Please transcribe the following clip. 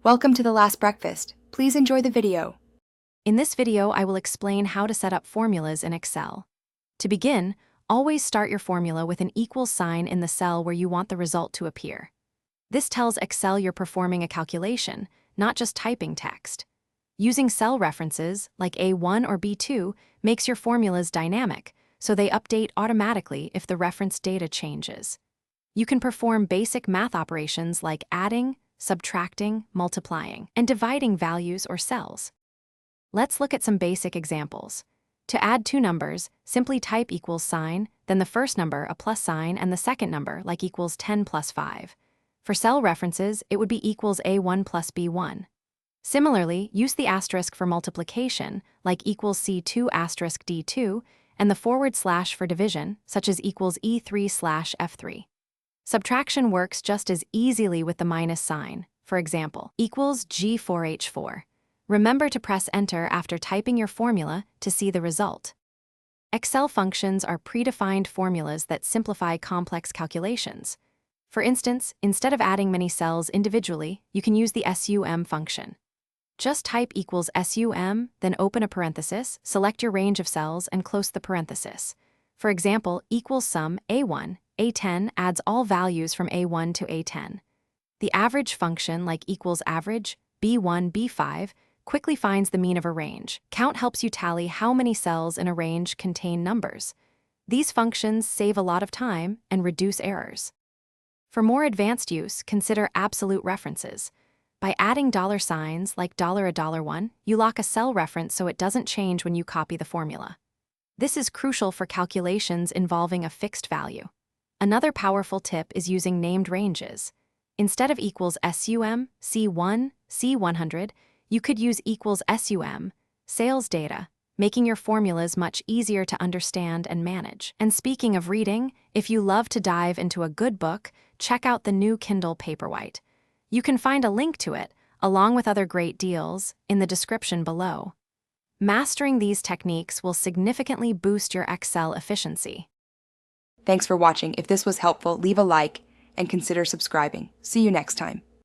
Welcome to The Last Breakfast. Please enjoy the video. In this video, I will explain how to set up formulas in Excel. To begin, always start your formula with an equal sign in the cell where you want the result to appear. This tells Excel you're performing a calculation, not just typing text. Using cell references, like A1 or B2, makes your formulas dynamic, so they update automatically if the reference data changes. You can perform basic math operations like adding, subtracting, multiplying, and dividing values or cells. Let's look at some basic examples. To add two numbers, simply type equals sign, then the first number a plus sign and the second number like equals 10 plus 5. For cell references, it would be equals A1 plus B1. Similarly, use the asterisk for multiplication, like equals C2 asterisk D2, and the forward slash for division, such as equals E3 slash F3. Subtraction works just as easily with the minus sign, for example, equals G4H4. Remember to press Enter after typing your formula to see the result. Excel functions are predefined formulas that simplify complex calculations. For instance, instead of adding many cells individually, you can use the SUM function. Just type equals SUM, then open a parenthesis, select your range of cells, and close the parenthesis. For example, equals sum A1, A10 adds all values from A1 to A10. The average function, like equals average, B1, B5, quickly finds the mean of a range. Count helps you tally how many cells in a range contain numbers. These functions save a lot of time and reduce errors. For more advanced use, consider absolute references. By adding dollar signs like $1, you lock a cell reference so it doesn't change when you copy the formula. This is crucial for calculations involving a fixed value. Another powerful tip is using named ranges. Instead of equals SUM, C1, C100, you could use equals SUM, sales data, making your formulas much easier to understand and manage. And speaking of reading, if you love to dive into a good book, check out the new Kindle Paperwhite. You can find a link to it, along with other great deals, in the description below. Mastering these techniques will significantly boost your Excel efficiency. Thanks for watching. If this was helpful, leave a like and consider subscribing. See you next time.